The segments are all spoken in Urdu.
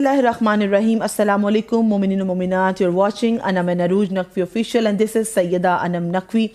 Bismillahirrahmanirrahim. Assalamu alaikum مومنین و مومنات. You're watching Anam Aruj Naqvi Official and this is Sayyida Anam Naqvi.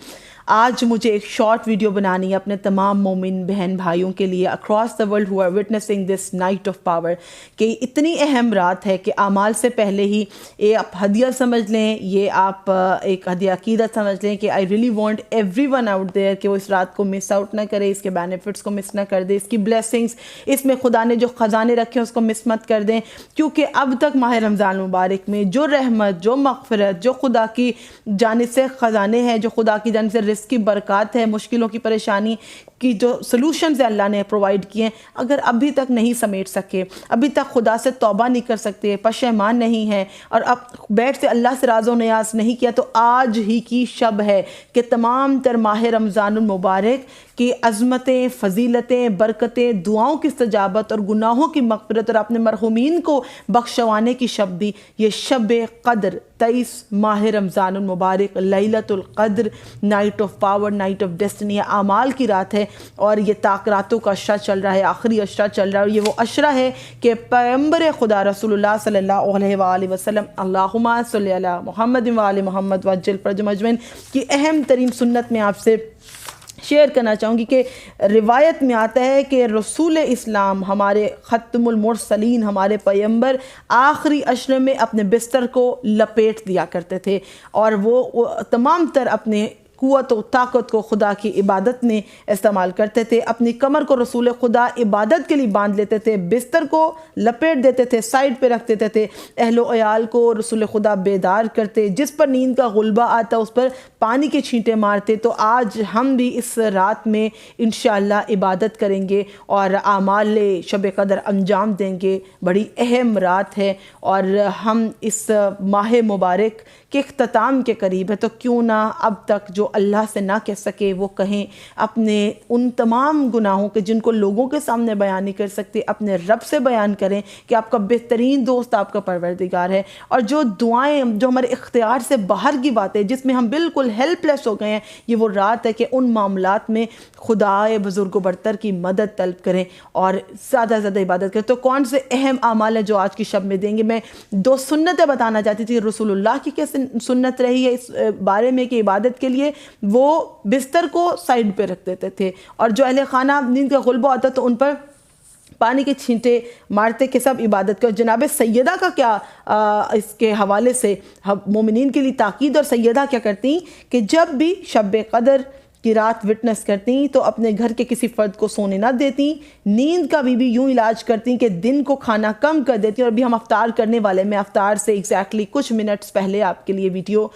آج مجھے ایک شارٹ ویڈیو بنانی ہے اپنے تمام مومن بہن بھائیوں کے لیے across the world who are witnessing this night of power کہ اتنی اہم رات ہے کہ اعمال سے پہلے ہی یہ آپ ہدیہ سمجھ لیں، یہ آپ ایک ہدیہ عقیدت سمجھ لیں کہ I really want everyone out there کہ وہ اس رات کو مس آؤٹ نہ کرے، اس کے بینیفٹس کو مس نہ کر دے، اس کی بلیسنگز، اس میں خدا نے جو خزانے رکھے ہیں اس کو مس مت کر دیں، کیونکہ اب تک ماہ رمضان مبارک میں جو رحمت، جو مغفرت، جو خدا کی جانب سے خزانے ہیں، جو خدا کی جانب سے رزق کی برکات ہے، مشکلوں کی پریشانی کی جو سلوشنز اللہ نے پرووائڈ کیے ہیں، اگر ابھی تک نہیں سمیٹ سکے، ابھی تک خدا سے توبہ نہیں کر سکتے، پشیمان نہیں ہیں اور اب بیٹھ سے اللہ سے راز و نیاز نہیں کیا، تو آج ہی کی شب ہے کہ تمام تر ماہ رمضان المبارک کی عظمتیں، فضیلتیں، برکتیں، دعاؤں کی استجابت اور گناہوں کی مغفرت اور اپنے مرحومین کو بخشوانے کی شب دی، یہ شب قدر 23 ماہ رمضان المبارک، لیلۃ القدر، night of power, night of destiny, اعمال کی رات ہے اور یہ راتوں کا عشرہ چل رہا ہے، آخری عشرہ چل رہا ہے اور یہ وہ عشرہ ہے کہ پیغمبر خدا رسول اللہ صلی اللہ علیہ وآلہ وسلم اللہم صلی علی محمد وآل محمد وعجل فرجہم اجمعین کی اہم ترین سنت میں آپ سے شیئر کرنا چاہوں گی کہ روایت میں آتا ہے کہ رسول اسلام ہمارے ختم المرسلین، ہمارے پیغمبر آخری عشرے میں اپنے بستر کو لپیٹ دیا کرتے تھے اور وہ تمام تر اپنے قوت و طاقت کو خدا کی عبادت میں استعمال کرتے تھے، اپنی کمر کو رسول خدا عبادت کے لیے باندھ لیتے تھے، بستر کو لپیٹ دیتے تھے، سائڈ پہ رکھ دیتے تھے، اہل و عیال کو رسول خدا بیدار کرتے، جس پر نیند کا غلبہ آتا اس پر پانی کے چھینٹے مارتے۔ تو آج ہم بھی اس رات میں انشاءاللہ عبادت کریں گے اور اعمال شب قدر انجام دیں گے، بڑی اہم رات ہے اور ہم اس ماہ مبارک کے اختتام کے قریب ہے، تو کیوں نہ اب تک جو اللہ سے نہ کہہ سکے وہ کہیں، اپنے ان تمام گناہوں کے جن کو لوگوں کے سامنے بیان نہیں کر سکتے اپنے رب سے بیان کریں کہ آپ کا بہترین دوست آپ کا پروردگار ہے، اور جو دعائیں جو ہمارے اختیار سے باہر کی باتیں جس میں ہم بالکل ہیلپ لیس ہو گئے ہیں، یہ وہ رات ہے کہ ان معاملات میں خدائے بزرگ و برتر کی مدد طلب کریں اور زیادہ سے زیادہ عبادت کریں۔ تو کون سے اہم اعمال ہیں جو آج کی شب میں دیں گے؟ میں 2 سنتیں بتانا چاہتی تھی، رسول اللہ کی کیسے سنت رہی ہے اس بارے میں کہ عبادت کے لیے وہ بستر کو سائڈ پہ رکھ دیتے تھے اور جو اہل خانہ نیند کا غلبہ ہوتا تو ان پر پانی کے چھینٹے مارتے کہ سب عبادت کرو۔ جناب سیدہ کا کیا اس کے حوالے سے مومنین کے لیے تاکید، اور سیدہ کیا کرتی کہ جب بھی شب قدر کی رات وٹنس کرتی تو اپنے گھر کے کسی فرد کو سونے نہ دیتی، نیند کا بھی یوں علاج کرتی کہ دن کو کھانا کم کر دیتی، اور ابھی ہم افطار کرنے والے، میں افطار سے ایگزیکٹلی کچھ منٹس پہلے آپ کے لیے ویڈیو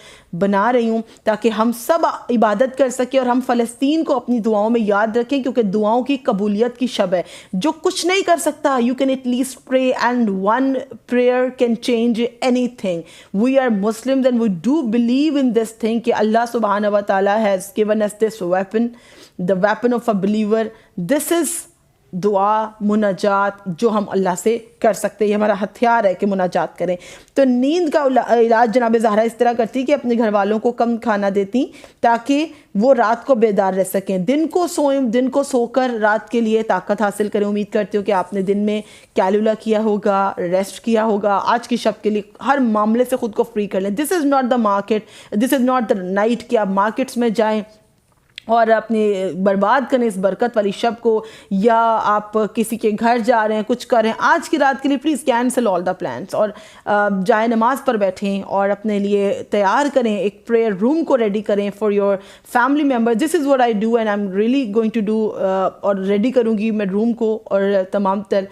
بنا رہی ہوں تاکہ ہم سب عبادت کر سکیں اور ہم فلسطین کو اپنی دعاؤں میں یاد رکھیں، کیونکہ دعاؤں کی قبولیت کی شب ہے۔ جو کچھ نہیں کر سکتا you can at least pray and one prayer can change anything. We are Muslims and we do believe in this thing کہ اللہ سبحانہ و تعالیٰ has given us this weapon, the weapon of a believer. This is دعا، مناجات جو ہم اللہ سے کر سکتے ہیں، یہ ہمارا ہتھیار ہے کہ مناجات کریں۔ تو نیند کا علاج جناب زہرا اس طرح کرتی کہ اپنے گھر والوں کو کم کھانا دیتی تاکہ وہ رات کو بیدار رہ سکیں، دن کو سوئیں، دن کو سو کر رات کے لیے طاقت حاصل کریں۔ امید کرتی ہوں کہ آپ نے دن میں کیلولا کیا ہوگا، ریسٹ کیا ہوگا، آج کی شب کے لیے ہر معاملے سے خود کو فری کر لیں۔ This is not the market, this is not the night کہ آپ مارکیٹس میں جائیں اور اپنے برباد کریں اس برکت والی شب کو، یا آپ کسی کے گھر جا رہے ہیں کچھ کر رہے ہیں، آج کی رات کے لیے please cancel all the plans اور جائے نماز پر بیٹھیں اور اپنے لیے تیار کریں، ایک پریئر روم کو ریڈی کریں for your family member. This is what I do and I am really going to do, اور ریڈی کروں گی میں روم کو اور تمام تر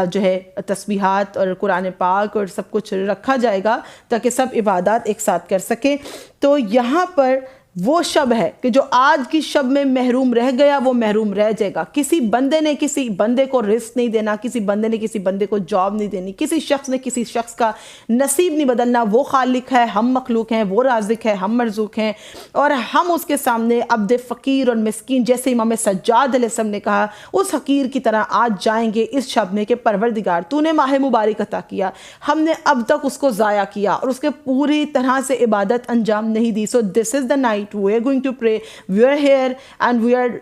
جو ہے تسبیحات اور قرآن پاک اور سب کچھ رکھا جائے گا تاکہ سب عبادات ایک ساتھ کر سکیں۔ تو یہاں پر وہ شب ہے کہ جو آج کی شب میں محروم رہ گیا وہ محروم رہ جائے گا۔ کسی بندے نے کسی بندے کو رزق نہیں دینا، کسی بندے نے کسی بندے کو جاب نہیں دینی، کسی شخص نے کسی شخص کا نصیب نہیں بدلنا۔ وہ خالق ہے، ہم مخلوق ہیں، وہ رازق ہے، ہم مرزوق ہیں، اور ہم اس کے سامنے عبد فقیر اور مسکین، جیسے امام سجاد علیہ السلام نے کہا، اس حقیر کی طرح آج جائیں گے اس شب میں کہ پروردگار تو نے ماہ مبارک عطا کیا، ہم نے اب تک اس کو ضائع کیا اور اس کے پوری طرح سے عبادت انجام نہیں دی۔ So this is the night night we are going to pray, we are here and we are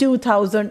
2000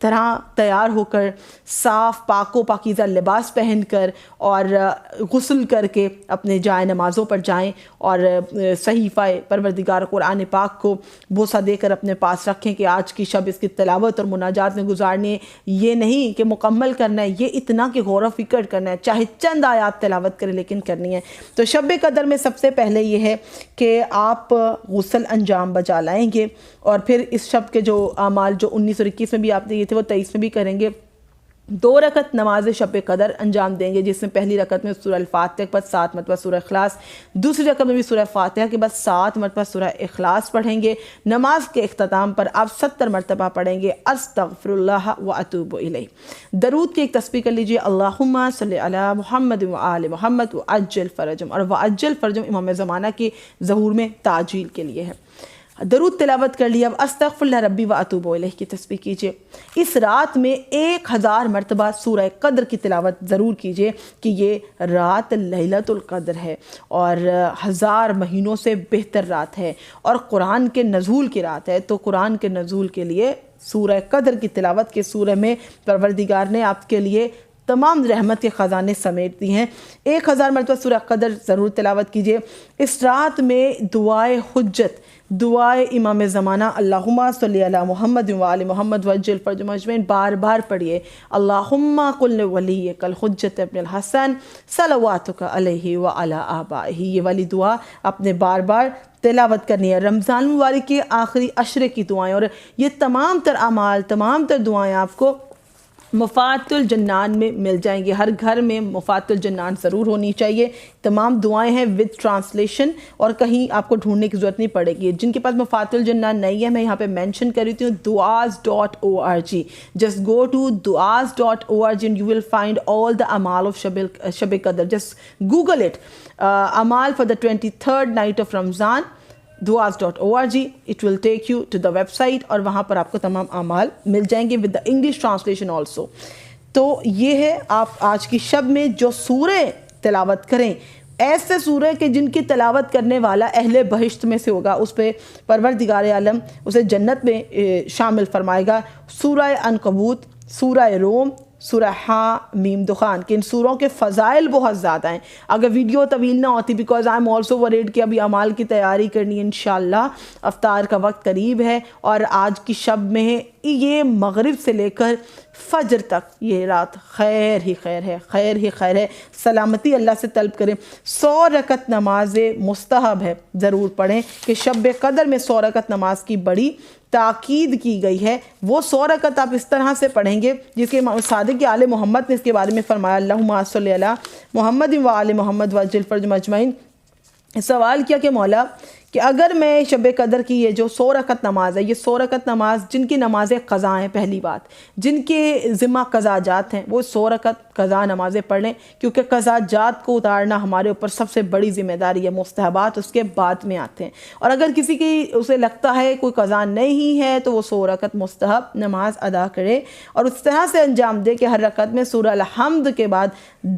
طرح تیار ہو کر صاف پاک و پاکیزہ لباس پہن کر اور غسل کر کے اپنے جائے نمازوں پر جائیں اور صحیفہ پروردگار قرآن پاک کو بوسہ دے کر اپنے پاس رکھیں کہ آج کی شب اس کی تلاوت اور مناجات میں گزارنی ہے. یہ نہیں کہ مکمل کرنا ہے، یہ اتنا کہ غور و فکر کرنا ہے، چاہے چند آیات تلاوت کریں لیکن کرنی ہے. تو شب قدر میں سب سے پہلے یہ ہے کہ آپ غسل انجام بجا لائیں گے اور پھر اس شب کے جو اعمال جو 19 اور 21 میں بھی آپ نے یہ تھے وہ 23 میں بھی کریں گے. 2 رکعت نماز شب قدر انجام دیں گے، جس میں پہلی رکعت میں سورہ الفاتحہ کے بعد 7 مرتبہ سورہ اخلاص، دوسری رکعت میں بھی سورہ فاتحہ کے بعد 7 مرتبہ سورہ اخلاص پڑھیں گے. نماز کے اختتام پر آپ 70 مرتبہ پڑھیں گے استغفر اللہ و اتوب الیہ. درود کی ایک تسبیح کر لیجئے، اللہم صلی علی محمد و آل محمد و عجل فرجم، اور وعجل فرجم امام زمانہ کے ظہور میں تعجیل کے لیے ہے. درود تلاوت کر لیا. اب استغفر اللہ ربی و اتوب الیہ کی تسبیح کیجئے. اس رات میں 1000 مرتبہ سورہ قدر کی تلاوت ضرور کیجئے کہ یہ رات لیلۃ القدر ہے اور 1000 مہینوں سے بہتر رات ہے اور قرآن کے نزول کی رات ہے. تو قرآن کے نزول کے لیے سورہ قدر کی تلاوت کے سورہ میں پروردگار نے آپ کے لیے تمام رحمت کے خزانے سمیٹ دی ہیں. 1000 مرتبہ سورہ قدر ضرور تلاوت کیجئے. اس رات میں دعائے حجت، دعائے امام زمانہ اللہم صلی علی محمد و آل محمد وعجل فرجم اجمعین بار بار پڑھیے. اللہم قل ولیک الحجت ابن الحسن صلواتک علیہ وعلی آبائہ. یہ والی دعا آپ نے بار بار تلاوت کرنی ہے. رمضان المبارک کے آخری عشرے کی دعائیں اور یہ تمام تر اعمال، تمام تر دعائیں آپ کو مفات الجنان میں مل جائیں گے. ہر گھر میں مفات الجنان ضرور ہونی چاہیے. تمام دعائیں ہیں ود ٹرانسلیشن اور کہیں آپ کو ڈھونڈنے کی ضرورت نہیں پڑے گی. جن کے پاس مفات الجنان نہیں ہے میں یہاں پہ مینشن کر رہی ہوں duaz.org. Just go to duaz.org and you will find all the amal of شب قدر. جسٹ گوگل اٹ، اعمال for the 23rd night of Ramzan, duaz.org. It will take you to the website اور وہاں پر آپ کو تمام اعمال مل جائیں گے with the English translation also. تو یہ ہے آپ آج کی شب میں جو سورہ تلاوت کریں، ایسے سورہ کہ جن کی تلاوت کرنے والا اہل بہشت میں سے ہوگا، اس پہ پروردگار عالم اسے جنت میں شامل فرمائے گا. سورہ عنکبوت، سورہ روم، سورہ حامیم دخان کہ ان سوروں کے فضائل بہت زیادہ ہیں. اگر ویڈیو طویل نہ ہوتی because I am also word کہ ابھی اعمال کی تیاری کرنی ہے. انشاءاللہ افطار کا وقت قریب ہے اور آج کی شب میں یہ مغرب سے لے کر فجر تک یہ رات خیر ہی خیر ہے، خیر ہی خیر ہے. سلامتی اللہ سے طلب کریں. 100 رکعت نماز مستحب ہے، ضرور پڑھیں کہ شب قدر میں 100 رکعت نماز کی بڑی تاکید کی گئی ہے. وہ 100 رکعت آپ اس طرح سے پڑھیں گے جس کے امام صادق آل محمد نے اس کے بارے میں فرمایا اللہم صلی علی محمد و آل محمد وعجل فرجم اجمعین. سوال کیا کہ مولا کہ اگر میں شب قدر کی یہ جو 100 رکعت نماز ہے، یہ 100 رکعت نماز جن کی نمازیں قضا ہیں، پہلی بات جن کے ذمہ قضا جات ہیں وہ 100 رکعت قضا نمازیں پڑھ لیں کیونکہ قضا جات کو اتارنا ہمارے اوپر سب سے بڑی ذمہ داری ہے. مستحبات اس کے بعد میں آتے ہیں اور اگر کسی کی اسے لگتا ہے کوئی قضا نہیں ہے تو وہ 100 رکعت مستحب نماز ادا کرے اور اس طرح سے انجام دے کہ ہر رکعت میں سورہ الحمد کے بعد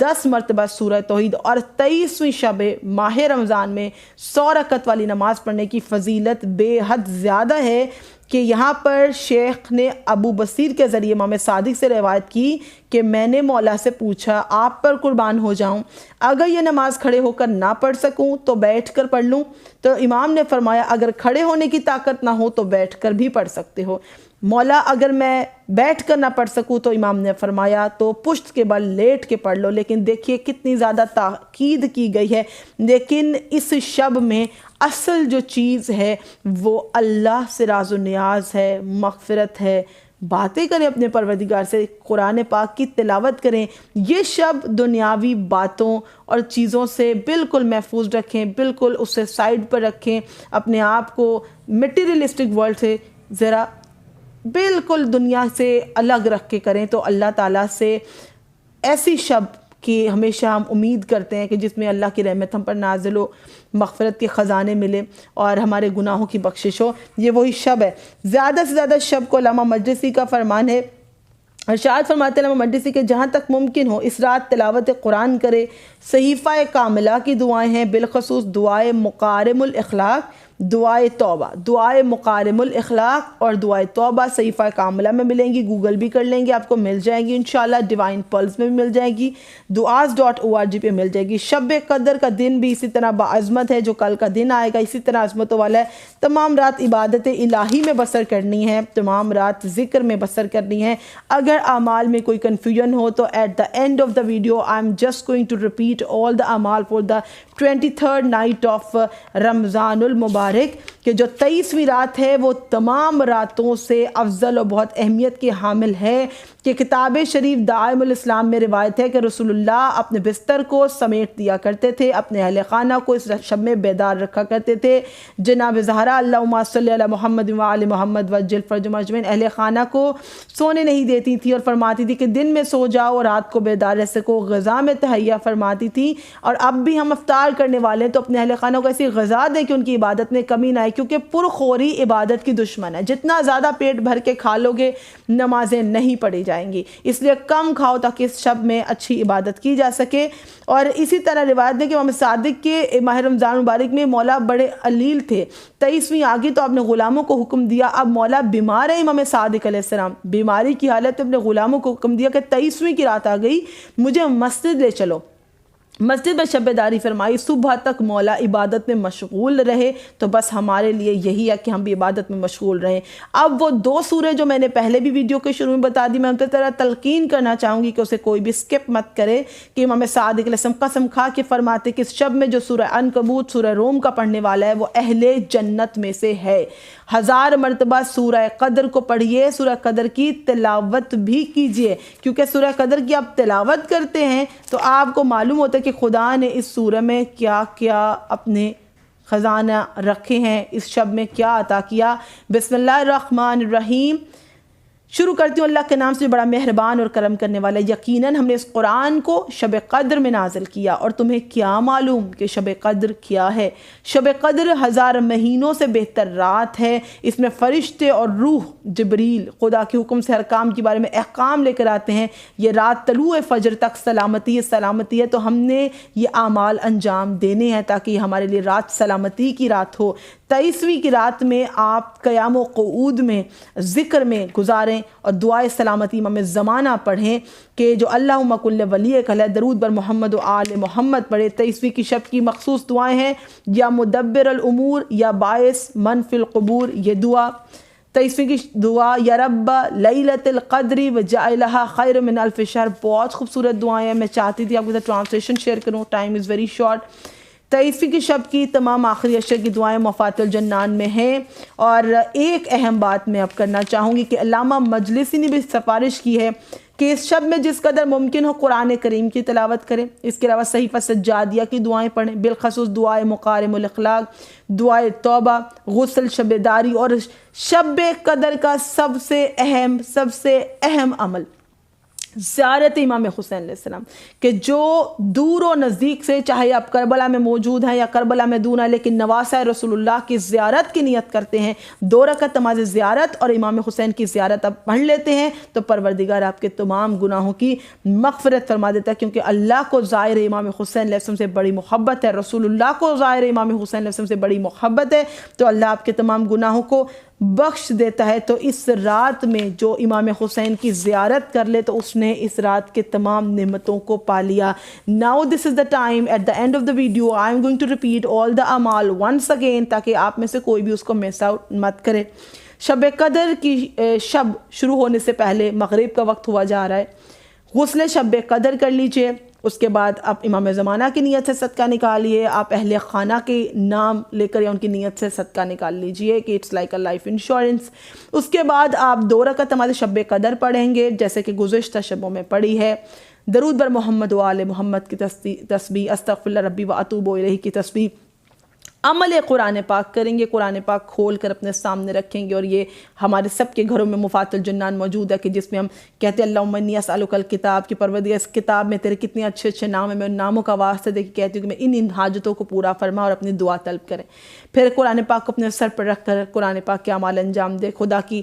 10 مرتبہ سورہ توحید اور 23ویں شب ماہ رمضان میں 100 رکعت والی نماز پڑھنے کی فضیلت بے حد زیادہ ہے کہ یہاں پر شیخ نے ابو بصیر کے ذریعے امام صادق سے روایت کی کہ میں نے مولا سے پوچھا آپ پر قربان ہو جاؤں، اگر یہ نماز کھڑے ہو کر نہ پڑھ سکوں تو بیٹھ کر پڑھ لوں؟ تو امام نے فرمایا اگر کھڑے ہونے کی طاقت نہ ہو تو بیٹھ کر بھی پڑھ سکتے ہو. مولا اگر میں بیٹھ کر نہ پڑھ سکوں تو امام نے فرمایا تو پشت کے بل لیٹ کے پڑھ لو. لیکن دیکھیے کتنی زیادہ تاکید کی گئی ہے. لیکن اس شب میں اصل جو چیز ہے وہ اللہ سے راز و نیاز ہے، مغفرت ہے. باتیں کریں اپنے پروردگار سے، قرآن پاک کی تلاوت کریں. یہ شب دنیاوی باتوں اور چیزوں سے بالکل محفوظ رکھیں، بالکل اسے سائیڈ پر رکھیں. اپنے آپ کو میٹیریلسٹک ورلڈ سے ذرا بالکل دنیا سے الگ رکھ کے کریں تو اللہ تعالیٰ سے ایسی شب کی ہمیشہ ہم امید کرتے ہیں کہ جس میں اللہ کی رحمت ہم پر نازل ہو، مغفرت کے خزانے ملے اور ہمارے گناہوں کی بخشش ہو. یہ وہی شب ہے. زیادہ سے زیادہ شب کو علامہ مجلسی کا فرمان ہے، ارشاد فرماتے ہیں علامہ مجلسی کہ جہاں تک ممکن ہو اس رات تلاوت قرآن کرے. صحیفہ کاملہ کی دعائیں ہیں، بالخصوص دعائے مقارم الاخلاق دعائے توبہ، دعائے مکارم الاخلاق اور دعائے توبہ صحیفہ کاملہ میں ملیں گی، گوگل بھی کر لیں گے آپ کو مل جائیں گی انشاءاللہ، ڈیوائن پلس میں بھی مل جائے گی، duas.org پہ مل جائے گی۔ شب قدر کا دن بھی اسی طرح باعظمت ہے، جو کل کا دن آئے گا اسی طرح عظمتوں والا ہے۔ تمام رات عبادت الہی میں بسر کرنی ہے، تمام رات ذکر میں بسر کرنی ہے۔ اگر اعمال میں کوئی کنفیوژن ہو تو at the end of the video I am just going to repeat all the اعمال for the 23rd night of Ramzan المبارک، کہ جو 23ویں رات ہے وہ تمام راتوں سے افضل اور بہت اہمیت کی حامل ہے، کہ کتاب شریف دائم الاسلام میں روایت ہے کہ رسول اللہ اپنے بستر کو سمیٹ دیا کرتے تھے، اپنے اہل خانہ کو اس شب میں بیدار رکھا کرتے تھے۔ جناب زہرا اللہم صلی علی محمد وآل محمد وعجل فرجہم اجمعین اہل خانہ کو سونے نہیں دیتی تھی اور فرماتی تھی کہ دن میں سو جاؤ اور رات کو بیدار رہ سکو، غذا میں تہیا فرماتی تھی۔ اور اب بھی ہم افطار کرنے والے ہیں تو اپنے اہل خانہ کو ایسی غذا دیں کہ ان کی عبادت میں کمی نہ آئے، کیونکہ پرخوری عبادت کی دشمن ہے۔ جتنا زیادہ پیٹ بھر کے کھا لو گے نمازیں نہیں پڑھی جائیں گی، اس لیے کم کھاؤ تاکہ اس شب میں اچھی عبادت کی جا سکے۔ اور اسی طرح روایت ہے کہ امام صادق کے ماہ رمضان مبارک میں مولا بڑے علیل تھے، 23ویں آگی تو آپ نے غلاموں کو حکم دیا، اب مولا بیمار ہے، امام صادق علیہ السلام بیماری کی حالت میں اپنے غلاموں کو حکم دیا کہ 23ویں کی رات آ گئی، مجھے مسجد لے چلو۔ مسجد میں شب بیداری فرمائی، صبح تک مولا عبادت میں مشغول رہے، تو بس ہمارے لیے یہی ہے کہ ہم بھی عبادت میں مشغول رہیں۔ اب وہ 2 سورے جو میں نے پہلے بھی ویڈیو کے شروع میں بتا دی، میں ان طرح تلقین کرنا چاہوں گی کہ اسے کوئی بھی سکپ مت کرے، کہ امام صادق علیہ السلام قسم کھا کے فرماتے کہ اس شب میں جو سورہ عنکبوت سورہ روم کا پڑھنے والا ہے وہ اہل جنت میں سے ہے۔ 1000 مرتبہ سورہ قدر کو پڑھیے، سورہ قدر کی تلاوت بھی کیجئے، کیونکہ سورہ قدر کی آپ تلاوت کرتے ہیں تو آپ کو معلوم ہوتا ہے کہ خدا نے اس سورہ میں کیا کیا اپنے خزانہ رکھے ہیں، اس شب میں کیا عطا کیا۔ بسم اللہ الرحمن الرحیم، شروع کرتی ہوں اللہ کے نام سے جو بڑا مہربان اور کرم کرنے والا ہے۔ یقیناً ہم نے اس قرآن کو شب قدر میں نازل کیا، اور تمہیں کیا معلوم کہ شب قدر کیا ہے؟ شب قدر 1000 مہینوں سے بہتر رات ہے، اس میں فرشتے اور روح جبریل خدا کے حکم سے ہر کام کے بارے میں احکام لے کر آتے ہیں۔ یہ رات طلوع فجر تک سلامتی ہے، تو ہم نے یہ اعمال انجام دینے ہیں تاکہ یہ ہمارے لیے رات سلامتی کی رات ہو۔ 23ویں کی رات میں آپ قیام و قعود میں ذکر میں گزاریں اور دعائے سلامتی امام زمانہ پڑھیں، کہ جو اللہم کل ولی کل درود بر محمد و آل محمد پڑھے۔ 23ویں کی شب کی مخصوص دعائیں ہیں، یا مدبر الامور، یا باعث من فی القبور، یہ دعا 23ویں کی دعا، یا رب لیلۃ القدر وجعلھا خیر من الف شہر، بہت خوبصورت دعائیں ہیں۔ میں چاہتی تھی آپ کے ساتھ ٹرانسلیشن شیئر کروں، ٹائم از ویری شارٹ۔ 23ویں کی شب کی تمام آخری عشر کی دعائیں مفاتح الجنان میں ہیں۔ اور ایک اہم بات میں اب کرنا چاہوں گی کہ علامہ مجلسی نے بھی سفارش کی ہے کہ اس شب میں جس قدر ممکن ہو قرآن کریم کی تلاوت کریں، اس کے علاوہ صحیفہ سجادیہ کی دعائیں پڑھیں، بالخصوص دعائے مکارم الاخلاق، دعائے توبہ، غسل، شب بیداری، اور شب قدر کا سب سے اہم عمل زیارت امام حسین علیہ السلام، کہ جو دور و نزدیک سے، چاہے آپ کربلا میں موجود ہیں یا کربلا میں دور ہیں، لیکن نواسہ رسول اللہ کی زیارت کی نیت کرتے ہیں، 2 رکعت نماز زیارت اور امام حسین کی زیارت آپ پڑھ لیتے ہیں، تو پروردگار آپ کے تمام گناہوں کی مغفرت فرما دیتا ہے، کیونکہ اللہ کو ظاہر امام حسین علیہ السلام سے بڑی محبت ہے، رسول اللہ کو ظاہر امام حسین علیہ السلام سے بڑی محبت ہے، تو اللہ آپ کے تمام گناہوں کو بخش دیتا ہے۔ تو اس رات میں جو امام حسین کی زیارت کر لے تو اس نے اس رات کے تمام نعمتوں کو پا لیا۔ Now this is the time, at the end of the video I am going to repeat all the اعمال once again، تاکہ آپ میں سے کوئی بھی اس کو miss out مت کرے۔ شب قدر کی شب شروع ہونے سے پہلے مغرب کا وقت ہوا جا رہا ہے، غسل شب قدر کر لیجئے، اس کے بعد آپ امام زمانہ کی نیت سے صدقہ نکالیے، آپ اہل خانہ کے نام لے کر یا ان کی نیت سے صدقہ نکال لیجئے، کہ it's like a life insurance. اس کے بعد آپ 2 رکعت نماز شب قدر پڑھیں گے، جیسے کہ گزشتہ شبوں میں پڑھی ہے، درود بر محمد و آل محمد کی تسبیح، استغفر اللہ ربی و اتوب الیہ کی تسبیح، عمل قرآن پاک کریں گے، قرآن پاک کھول کر اپنے سامنے رکھیں گے، اور یہ ہمارے سب کے گھروں میں مفاتح الجنان موجود ہے، کہ جس میں ہم کہتے ہیں اللہم انی اسألک الکتاب، کی پروردگار اس کتاب میں تیرے کتنے اچھے اچھے نام ہیں، میں ان ناموں کا واسطہ دے کے کہتی ہوں کہ میں ان حاجتوں کو پورا فرما، اور اپنی دعا طلب کریں۔ پھر قرآن پاک کو اپنے سر پر رکھ کر قرآن پاک کے اعمال انجام دے، خدا کی